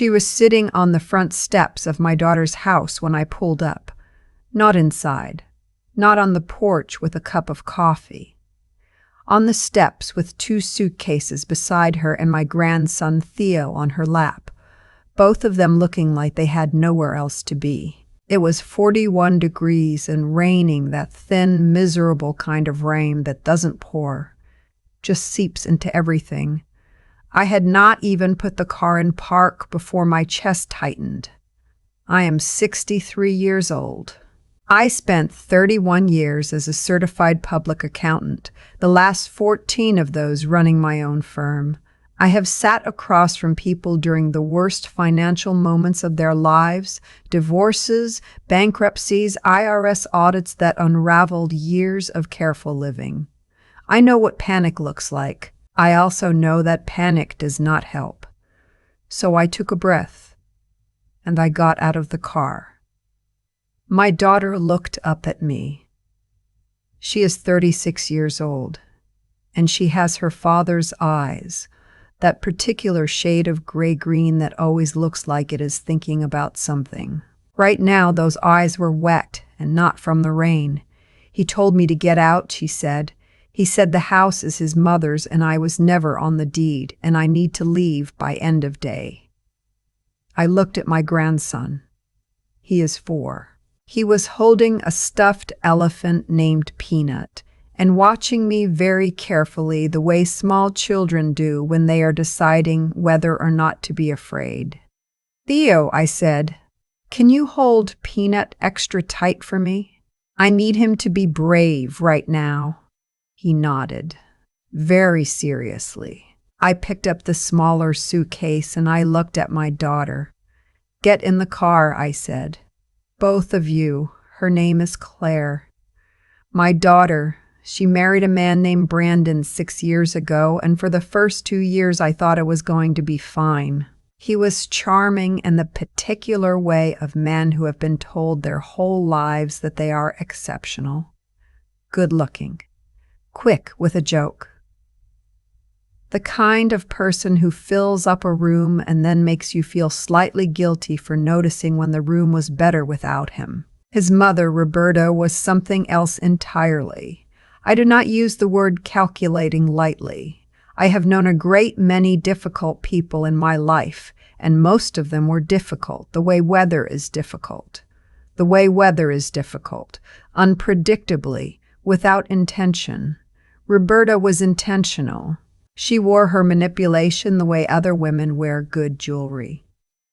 She was sitting on the front steps of my daughter's house when I pulled up. Not inside. Not on the porch with a cup of coffee. On the steps with 2 suitcases beside her and my grandson Theo on her lap, both of them looking like they had nowhere else to be. It was 41 degrees and raining, that thin, miserable kind of rain that doesn't pour, just seeps into everything. I had not even put the car in park before my chest tightened. I am 63 years old. I spent 31 years as a certified public accountant, the last 14 of those running my own firm. I have sat across from people during the worst financial moments of their lives, divorces, bankruptcies, IRS audits that unraveled years of careful living. I know what panic looks like. I also know that panic does not help. So I took a breath, and I got out of the car. My daughter looked up at me. She is 36 years old, and she has her father's eyes, that particular shade of gray-green that always looks like it is thinking about something. Right now, those eyes were wet and not from the rain. He told me to get out, she said. He said the house is his mother's and I was never on the deed and I need to leave by end of day. I looked at my grandson. He is 4. He was holding a stuffed elephant named Peanut and watching me very carefully the way small children do when they are deciding whether or not to be afraid. "Theo," I said, "can you hold Peanut extra tight for me? I need him to be brave right now." He nodded, very seriously. I picked up the smaller suitcase and I looked at my daughter. "Get in the car," I said. "Both of you." Her name is Claire. My daughter, she married a man named Brandon 6 years ago, and for the first 2 years I thought it was going to be fine. He was charming in the particular way of men who have been told their whole lives that they are exceptional. Good-looking. Quick with a joke. The kind of person who fills up a room and then makes you feel slightly guilty for noticing when the room was better without him. His mother, Roberta, was something else entirely. I do not use the word calculating lightly. I have known a great many difficult people in my life, and most of them were difficult, the way weather is difficult. The way weather is difficult, unpredictably, without intention. Roberta was intentional. She wore her manipulation the way other women wear good jewelry.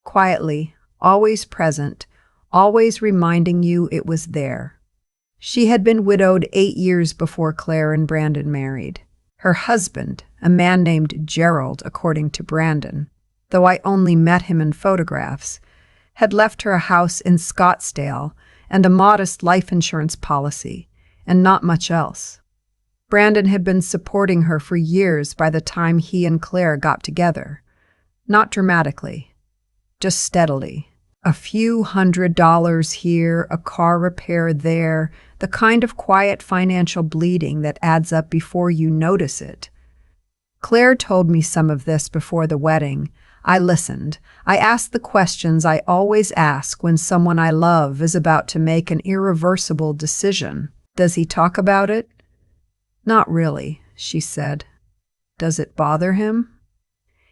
Quietly, always present, always reminding you it was there. She had been widowed 8 years before Claire and Brandon married. Her husband, a man named Gerald, according to Brandon, though I only met him in photographs, had left her a house in Scottsdale and a modest life insurance policy, and not much else. Brandon had been supporting her for years by the time he and Claire got together. Not dramatically, just steadily. A few $100s here, a car repair there, the kind of quiet financial bleeding that adds up before you notice it. Claire told me some of this before the wedding. I listened. I asked the questions I always ask when someone I love is about to make an irreversible decision. Does he talk about it? Not really, she said. Does it bother him?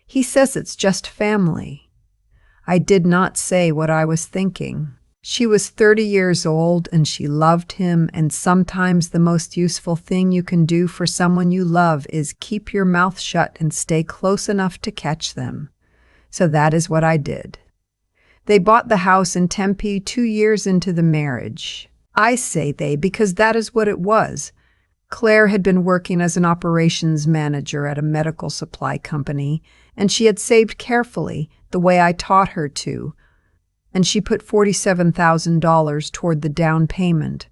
He says it's just family. I did not say what I was thinking. She was 30 years old and she loved him, and sometimes the most useful thing you can do for someone you love is keep your mouth shut and stay close enough to catch them. So that is what I did. They bought the house in Tempe 2 years into the marriage. I say they because that is what it was. Claire had been working as an operations manager at a medical supply company, and she had saved carefully, the way I taught her to, and she put $47,000 toward the down payment.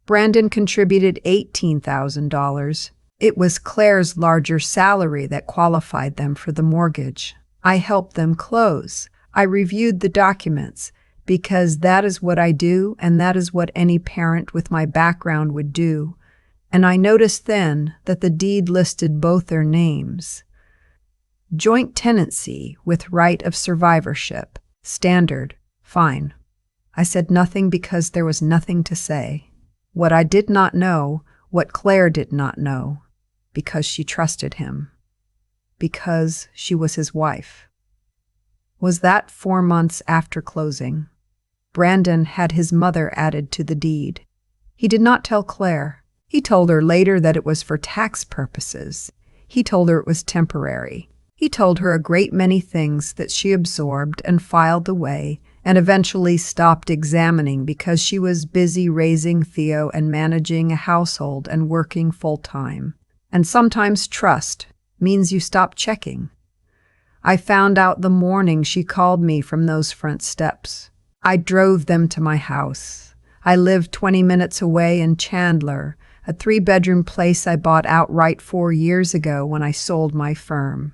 Brandon contributed $18,000. It was Claire's larger salary that qualified them for the mortgage. I helped them close. I reviewed the documents, because that is what I do, and that is what any parent with my background would do. And I noticed then that the deed listed both their names. Joint tenancy with right of survivorship. Standard. Fine. I said nothing because there was nothing to say. What I did not know, what Claire did not know, because she trusted him. Because she was his wife. Was that 4 months after closing? Brandon had his mother added to the deed. He did not tell Claire. He told her later that it was for tax purposes. He told her it was temporary. He told her a great many things that she absorbed and filed away and eventually stopped examining because she was busy raising Theo and managing a household and working full-time. And sometimes trust means you stop checking. I found out the morning she called me from those front steps. I drove them to my house. I lived 20 minutes away in Chandler, a 3-bedroom place I bought outright 4 years ago when I sold my firm.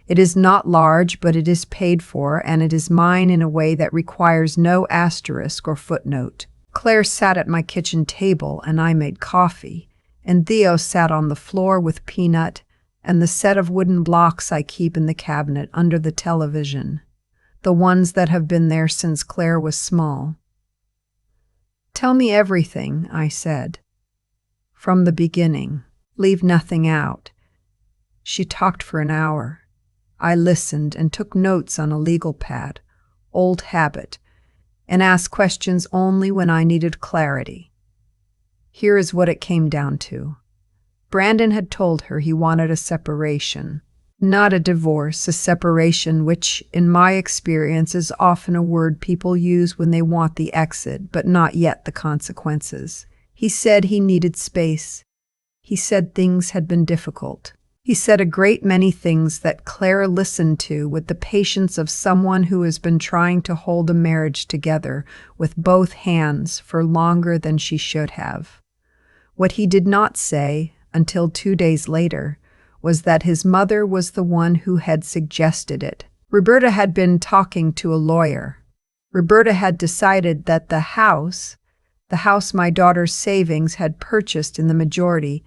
It is not large, but it is paid for, and it is mine in a way that requires no asterisk or footnote. Claire sat at my kitchen table, and I made coffee, and Theo sat on the floor with Peanut and the set of wooden blocks I keep in the cabinet under the television, the ones that have been there since Claire was small. "Tell me everything," I said. "From the beginning. Leave nothing out." She talked for an hour. I listened and took notes on a legal pad, old habit, and asked questions only when I needed clarity. Here is what it came down to. Brandon had told her he wanted a separation. Not a divorce, a separation, which, in my experience, is often a word people use when they want the exit, but not yet the consequences. He said he needed space. He said things had been difficult. He said a great many things that Claire listened to with the patience of someone who has been trying to hold a marriage together with both hands for longer than she should have. What he did not say, until 2 days later, was that his mother was the one who had suggested it. Roberta had been talking to a lawyer. Roberta had decided that the house my daughter's savings had purchased in the majority,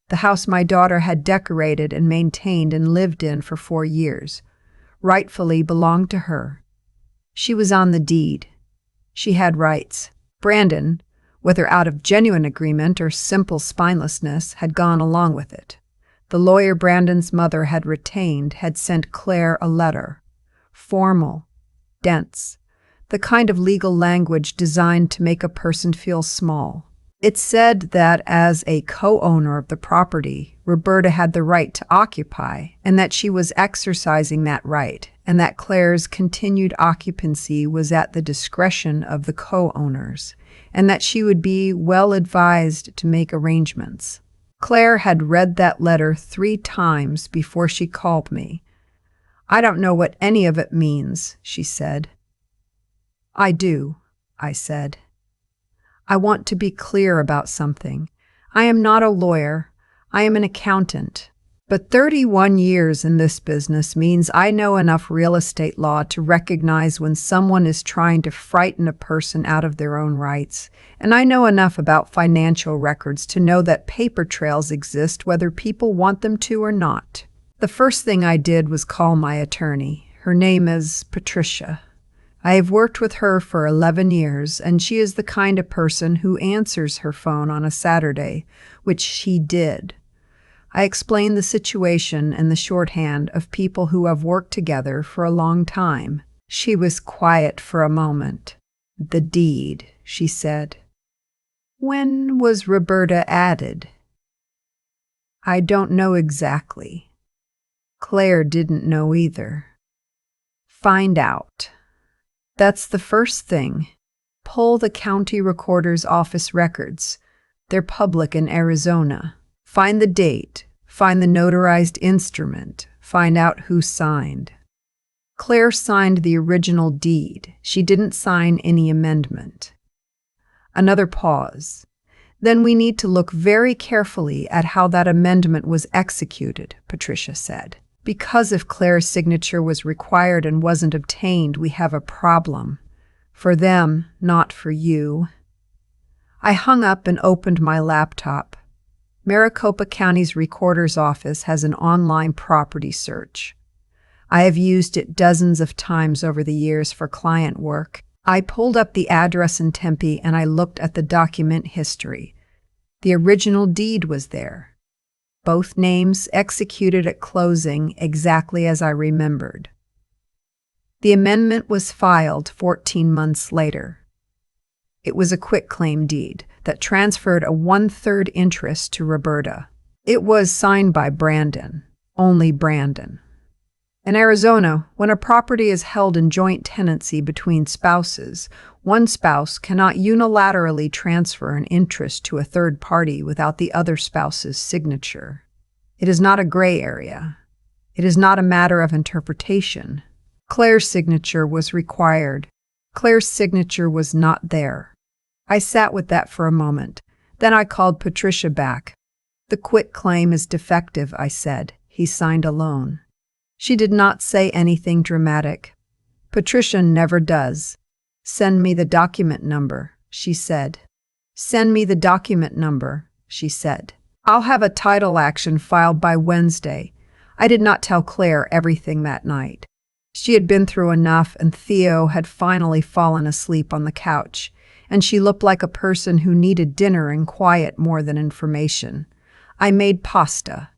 the house my daughter had decorated and maintained and lived in for 4 years, rightfully belonged to her. She was on the deed. She had rights. Brandon, whether out of genuine agreement or simple spinelessness, had gone along with it. The lawyer Brandon's mother had retained had sent Claire a letter, formal, dense, the kind of legal language designed to make a person feel small. It said that as a co-owner of the property, Roberta had the right to occupy, and that she was exercising that right, and that Claire's continued occupancy was at the discretion of the co-owners, and that she would be well advised to make arrangements. Claire had read that letter 3 times before she called me. "I don't know what any of it means," she said. "I do," I said. "I want to be clear about something. I am not a lawyer. I am an accountant. But 31 years in this business means I know enough real estate law to recognize when someone is trying to frighten a person out of their own rights. And I know enough about financial records to know that paper trails exist whether people want them to or not." The first thing I did was call my attorney. Her name is Patricia. I have worked with her for 11 years, and she is the kind of person who answers her phone on a Saturday, which she did. I explained the situation in the shorthand of people who have worked together for a long time. She was quiet for a moment. "The deed," she said. "When was Roberta added?" "I don't know exactly." Claire didn't know either. "Find out. That's the first thing. Pull the county recorder's office records. They're public in Arizona. Find the date. Find the notarized instrument. Find out who signed." Claire signed the original deed. She didn't sign any amendment. Another pause. "Then we need to look very carefully at how that amendment was executed," Patricia said. "Because if Claire's signature was required and wasn't obtained, we have a problem. For them, not for you." I hung up and opened my laptop. Maricopa County's recorder's office has an online property search. I have used it dozens of times over the years for client work. I pulled up the address in Tempe and I looked at the document history. The original deed was there. Both names executed at closing exactly as I remembered. The amendment was filed 14 months later. It was a quitclaim deed that transferred a 1/3 interest to Roberta. It was signed by Brandon, only Brandon. In Arizona, when a property is held in joint tenancy between spouses, one spouse cannot unilaterally transfer an interest to a third party without the other spouse's signature. It is not a gray area. It is not a matter of interpretation. Claire's signature was required. Claire's signature was not there. I sat with that for a moment. Then I called Patricia back. "The quitclaim is defective," I said. "He signed alone." She did not say anything dramatic. Patricia never does. "Send me the document number," she said. "Send me the document number," she said. "I'll have a title action filed by Wednesday." I did not tell Claire everything that night. She had been through enough, and Theo had finally fallen asleep on the couch, and she looked like a person who needed dinner and quiet more than information. I made pasta.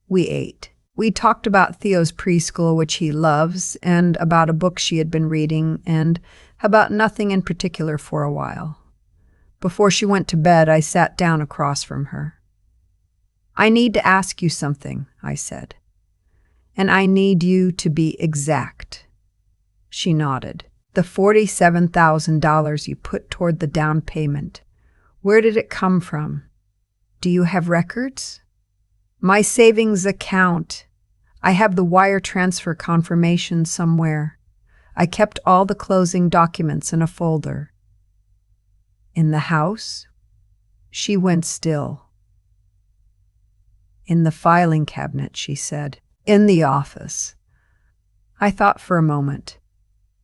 We ate. We talked about Theo's preschool, which he loves, and about a book she had been reading, and about nothing in particular for a while. Before she went to bed, I sat down across from her. "I need to ask you something," I said. "And I need you to be exact." She nodded. "The $47,000 you put toward the down payment, where did it come from? Do you have records?" "My savings account. I have the wire transfer confirmation somewhere. I kept all the closing documents in a folder." "In the house?" She went still. "In the filing cabinet," she said. "In the office." I thought for a moment.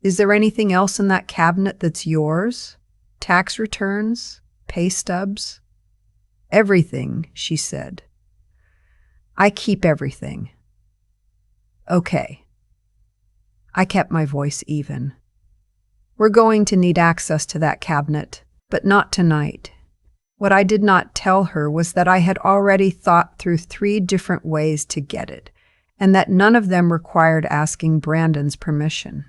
"Is there anything else in that cabinet that's yours? Tax returns? Pay stubs?" "Everything," she said. "I keep everything." "Okay." I kept my voice even. "We're going to need access to that cabinet, but not tonight." What I did not tell her was that I had already thought through 3 different ways to get it, and that none of them required asking Brandon's permission.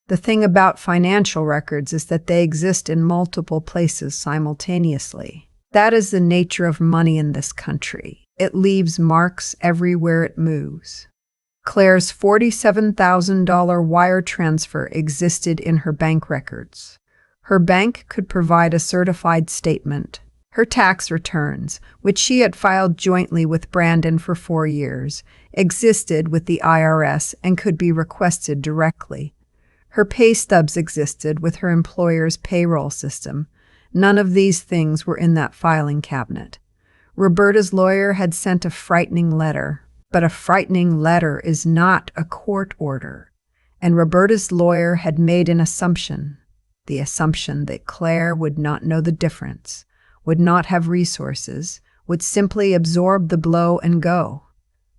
The thing about financial records is that they exist in multiple places simultaneously. That is the nature of money in this country. It leaves marks everywhere it moves. Claire's $47,000 wire transfer existed in her bank records. Her bank could provide a certified statement. Her tax returns, which she had filed jointly with Brandon for 4 years, existed with the IRS and could be requested directly. Her pay stubs existed with her employer's payroll system. None of these things were in that filing cabinet. Roberta's lawyer had sent a frightening letter, but a frightening letter is not a court order. And Roberta's lawyer had made an assumption, the assumption that Claire would not know the difference, would not have resources, would simply absorb the blow and go.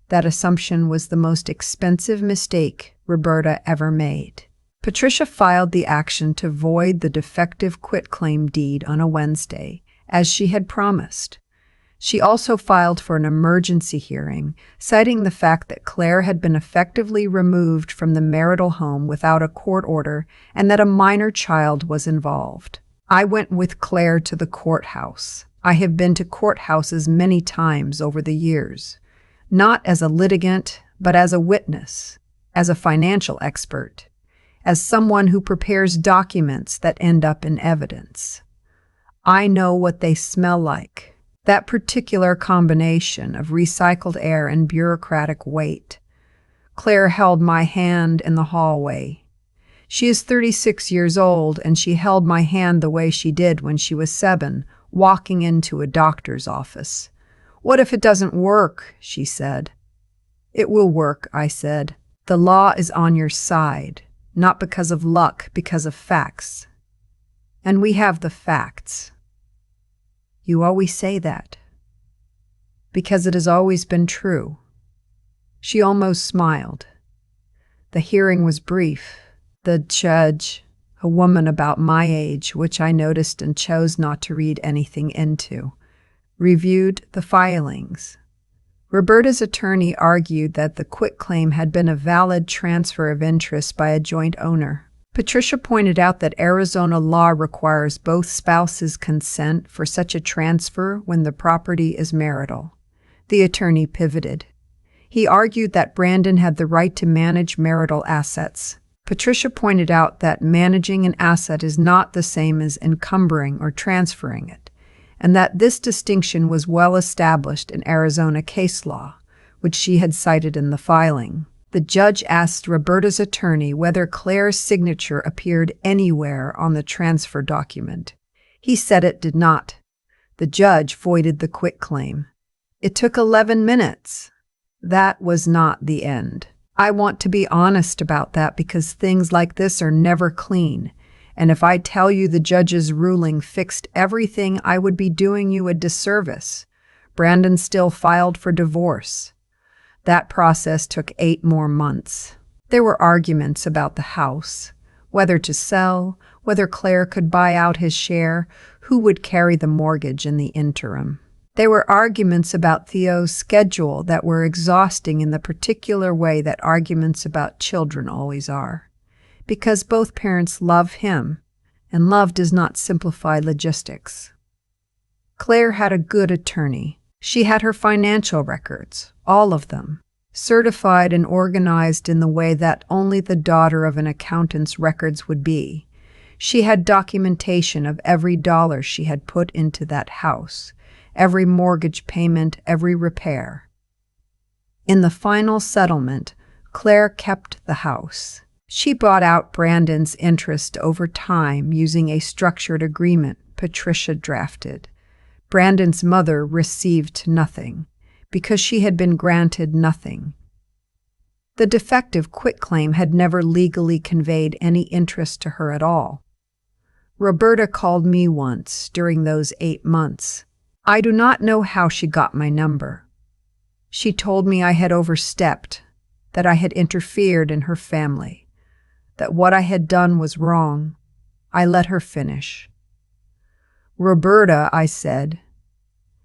That assumption was the most expensive mistake Roberta ever made. Patricia filed the action to void the defective quitclaim deed on a Wednesday, as she had promised. She also filed for an emergency hearing, citing the fact that Claire had been effectively removed from the marital home without a court order and that a minor child was involved. I went with Claire to the courthouse. I have been to courthouses many times over the years, not as a litigant, but as a witness, as a financial expert, as someone who prepares documents that end up in evidence. I know what they smell like. That particular combination of recycled air and bureaucratic weight. Claire held my hand in the hallway. She is 36 years old, and she held my hand the way she did when she was 7, walking into a doctor's office. "What if it doesn't work?" she said. "It will work," I said. "The law is on your side, not because of luck, because of facts. And we have the facts." "You always say that." "Because it has always been true." She almost smiled. The hearing was brief. The judge, a woman about my age, which I noticed and chose not to read anything into, reviewed the filings. Roberta's attorney argued that the quitclaim had been a valid transfer of interest by a joint owner. Patricia pointed out that Arizona law requires both spouses' consent for such a transfer when the property is marital. The attorney pivoted. He argued that Brandon had the right to manage marital assets. Patricia pointed out that managing an asset is not the same as encumbering or transferring it, and that this distinction was well established in Arizona case law, which she had cited in the filing. The judge asked Roberta's attorney whether Claire's signature appeared anywhere on the transfer document. He said it did not. The judge voided the quitclaim. It took 11 minutes. That was not the end. I want to be honest about that because things like this are never clean. And if I tell you the judge's ruling fixed everything, I would be doing you a disservice. Brandon still filed for divorce. That process took 8 more months. There were arguments about the house, whether to sell, whether Claire could buy out his share, who would carry the mortgage in the interim. There were arguments about Theo's schedule that were exhausting in the particular way that arguments about children always are, because both parents love him, and love does not simplify logistics. Claire had a good attorney. She had her financial records, all of them, certified and organized in the way that only the daughter of an accountant's records would be. She had documentation of every dollar she had put into that house, every mortgage payment, every repair. In the final settlement, Claire kept the house. She bought out Brandon's interest over time using a structured agreement Patricia drafted. Brandon's mother received nothing, because she had been granted nothing. The defective quitclaim had never legally conveyed any interest to her at all. Roberta called me once during those 8 months. I do not know how she got my number. She told me I had overstepped, that I had interfered in her family, that what I had done was wrong. I let her finish. Roberta, I said,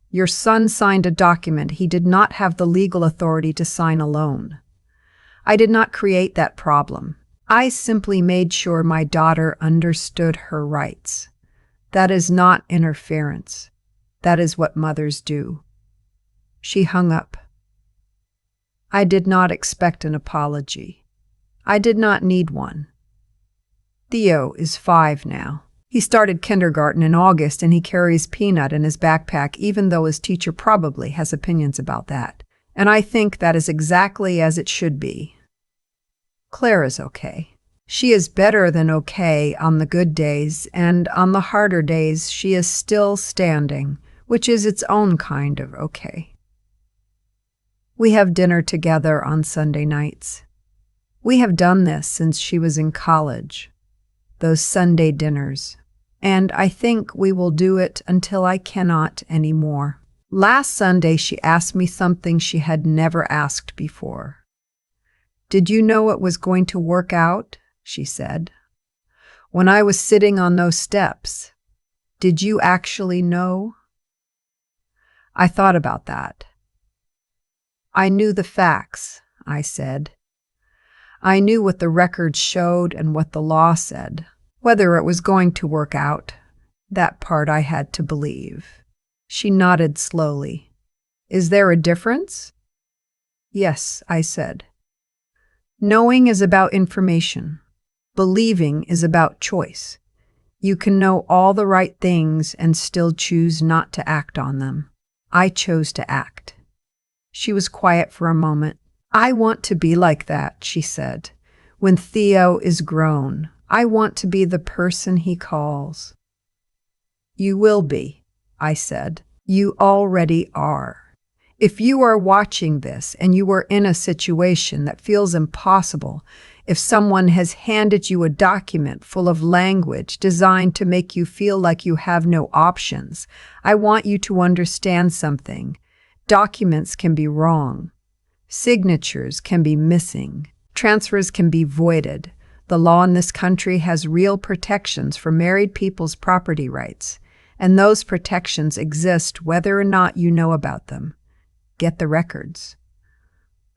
your son signed a document he did not have the legal authority to sign alone. I did not create that problem. I simply made sure my daughter understood her rights. That is not interference. That is what mothers do. She hung up. I did not expect an apology. I did not need one. Theo is 5 now. He started kindergarten in August and he carries Peanut in his backpack, even though his teacher probably has opinions about that. And I think that is exactly as it should be. Claire is okay. She is better than okay on the good days, and on the harder days she is still standing, which is its own kind of okay. We have dinner together on Sunday nights. We have done this since she was in college, those Sunday dinners, and I think we will do it until I cannot anymore. Last Sunday she asked me something she had never asked before. Did you know it was going to work out? She said. When I was sitting on those steps, did you actually know? I thought about that. I knew the facts, I said. I knew what the records showed and what the law said. Whether it was going to work out, that part I had to believe. She nodded slowly. Is there a difference? Yes, I said. Knowing is about information. Believing is about choice. You can know all the right things and still choose not to act on them. I chose to act. She was quiet for a moment. I want to be like that, she said. When Theo is grown, I want to be the person he calls. You will be, I said. You already are. If you are watching this and you are in a situation that feels impossible, if someone has handed you a document full of language designed to make you feel like you have no options, I want you to understand something. Documents can be wrong. Signatures can be missing. Transfers can be voided. The law in this country has real protections for married people's property rights, and those protections exist whether or not you know about them. Get the records.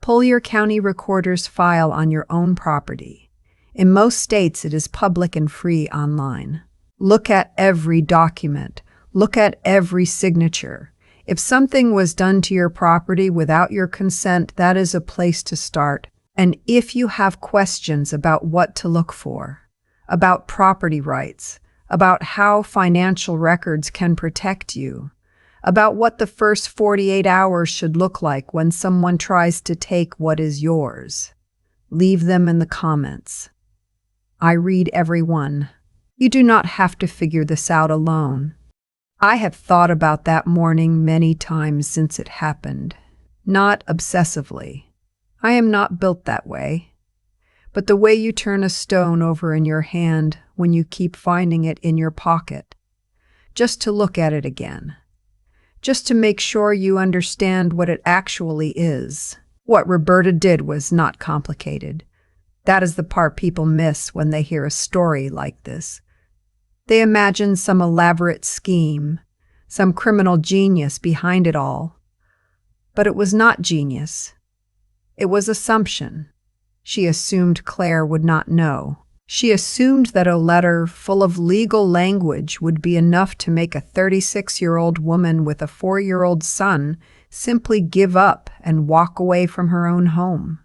Pull your county recorder's file on your own property. In most states, it is public and free online. Look at every document. Look at every signature. If something was done to your property without your consent, that is a place to start. And if you have questions about what to look for, about property rights, about how financial records can protect you, about what the first 48 hours should look like when someone tries to take what is yours, leave them in the comments. I read every one. You do not have to figure this out alone. I have thought about that morning many times since it happened. Not obsessively. I am not built that way. But the way you turn a stone over in your hand when you keep finding it in your pocket, just to look at it again, just to make sure you understand what it actually is. What Roberta did was not complicated. That is the part people miss when they hear a story like this. They imagine some elaborate scheme, some criminal genius behind it all. But it was not genius. It was assumption. She assumed Claire would not know. She assumed that a letter full of legal language would be enough to make a 36-year-old woman with a 4-year-old son simply give up and walk away from her own home.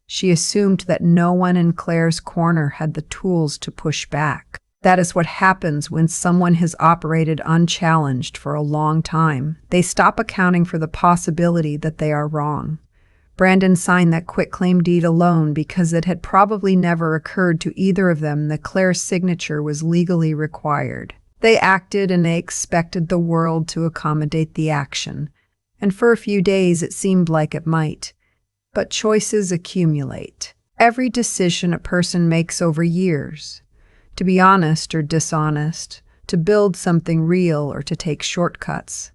She assumed that no one in Claire's corner had the tools to push back. That is what happens when someone has operated unchallenged for a long time. They stop accounting for the possibility that they are wrong. Brandon signed that quitclaim deed alone because it had probably never occurred to either of them that Claire's signature was legally required. They acted and they expected the world to accommodate the action, and for a few days it seemed like it might. But choices accumulate. Every decision a person makes over years, to be honest or dishonest, to build something real or to take shortcuts,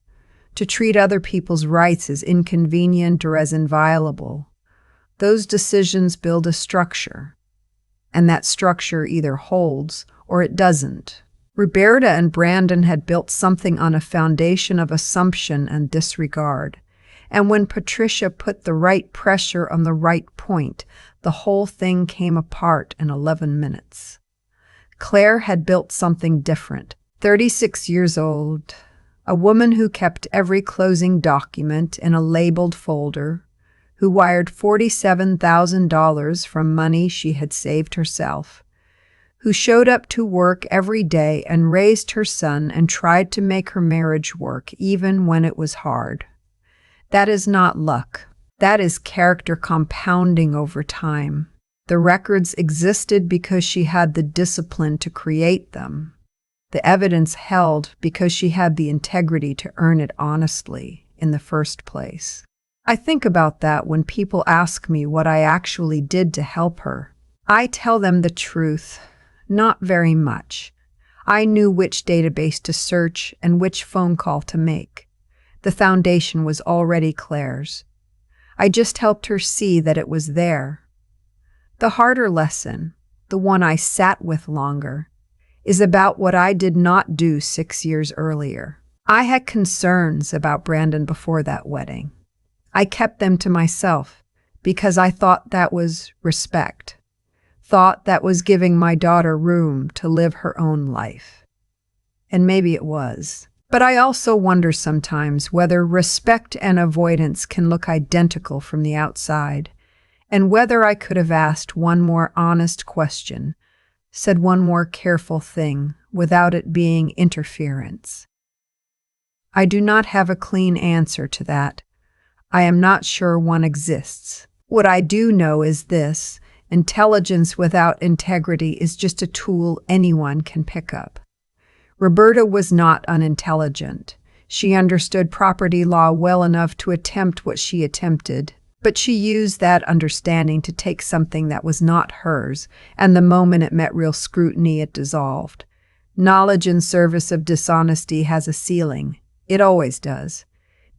to treat other people's rights as inconvenient or as inviolable. Those decisions build a structure, and that structure either holds or it doesn't. Roberta and Brandon had built something on a foundation of assumption and disregard, and when Patricia put the right pressure on the right point, the whole thing came apart in 11 minutes. Claire had built something different. 36 years old, a woman who kept every closing document in a labeled folder, who wired $47,000 from money she had saved herself, who showed up to work every day and raised her son and tried to make her marriage work even when it was hard. That is not luck. That is character compounding over time. The records existed because she had the discipline to create them. The evidence held because she had the integrity to earn it honestly in the first place. I think about that when people ask me what I actually did to help her. I tell them the truth, not very much. I knew which database to search and which phone call to make. The foundation was already Claire's. I just helped her see that it was there. The harder lesson, the one I sat with longer, is about what I did not do 6 years earlier. I had concerns about Brandon before that wedding. I kept them to myself because I thought that was respect, thought that was giving my daughter room to live her own life. And maybe it was. But I also wonder sometimes whether respect and avoidance can look identical from the outside, and whether I could have asked one more honest question, said one more careful thing, without it being interference. I do not have a clean answer to that. I am not sure one exists. What I do know is this: intelligence without integrity is just a tool anyone can pick up. Roberta was not unintelligent. She understood property law well enough to attempt what she attempted, but she used that understanding to take something that was not hers, and the moment it met real scrutiny, it dissolved. Knowledge in service of dishonesty has a ceiling. It always does.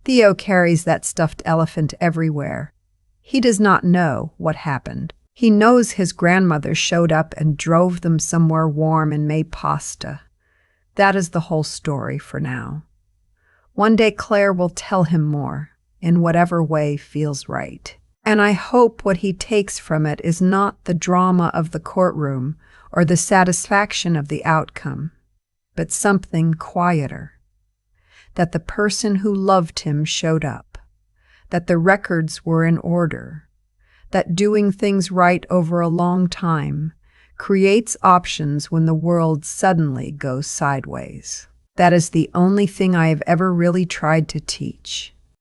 Theo carries that stuffed elephant everywhere. He does not know what happened. He knows his grandmother showed up and drove them somewhere warm and made pasta. That is the whole story for now. One day Claire will tell him more, in whatever way feels right. And I hope what he takes from it is not the drama of the courtroom or the satisfaction of the outcome, but something quieter. That the person who loved him showed up, that the records were in order, that doing things right over a long time creates options when the world suddenly goes sideways. That is the only thing I have ever really tried to teach.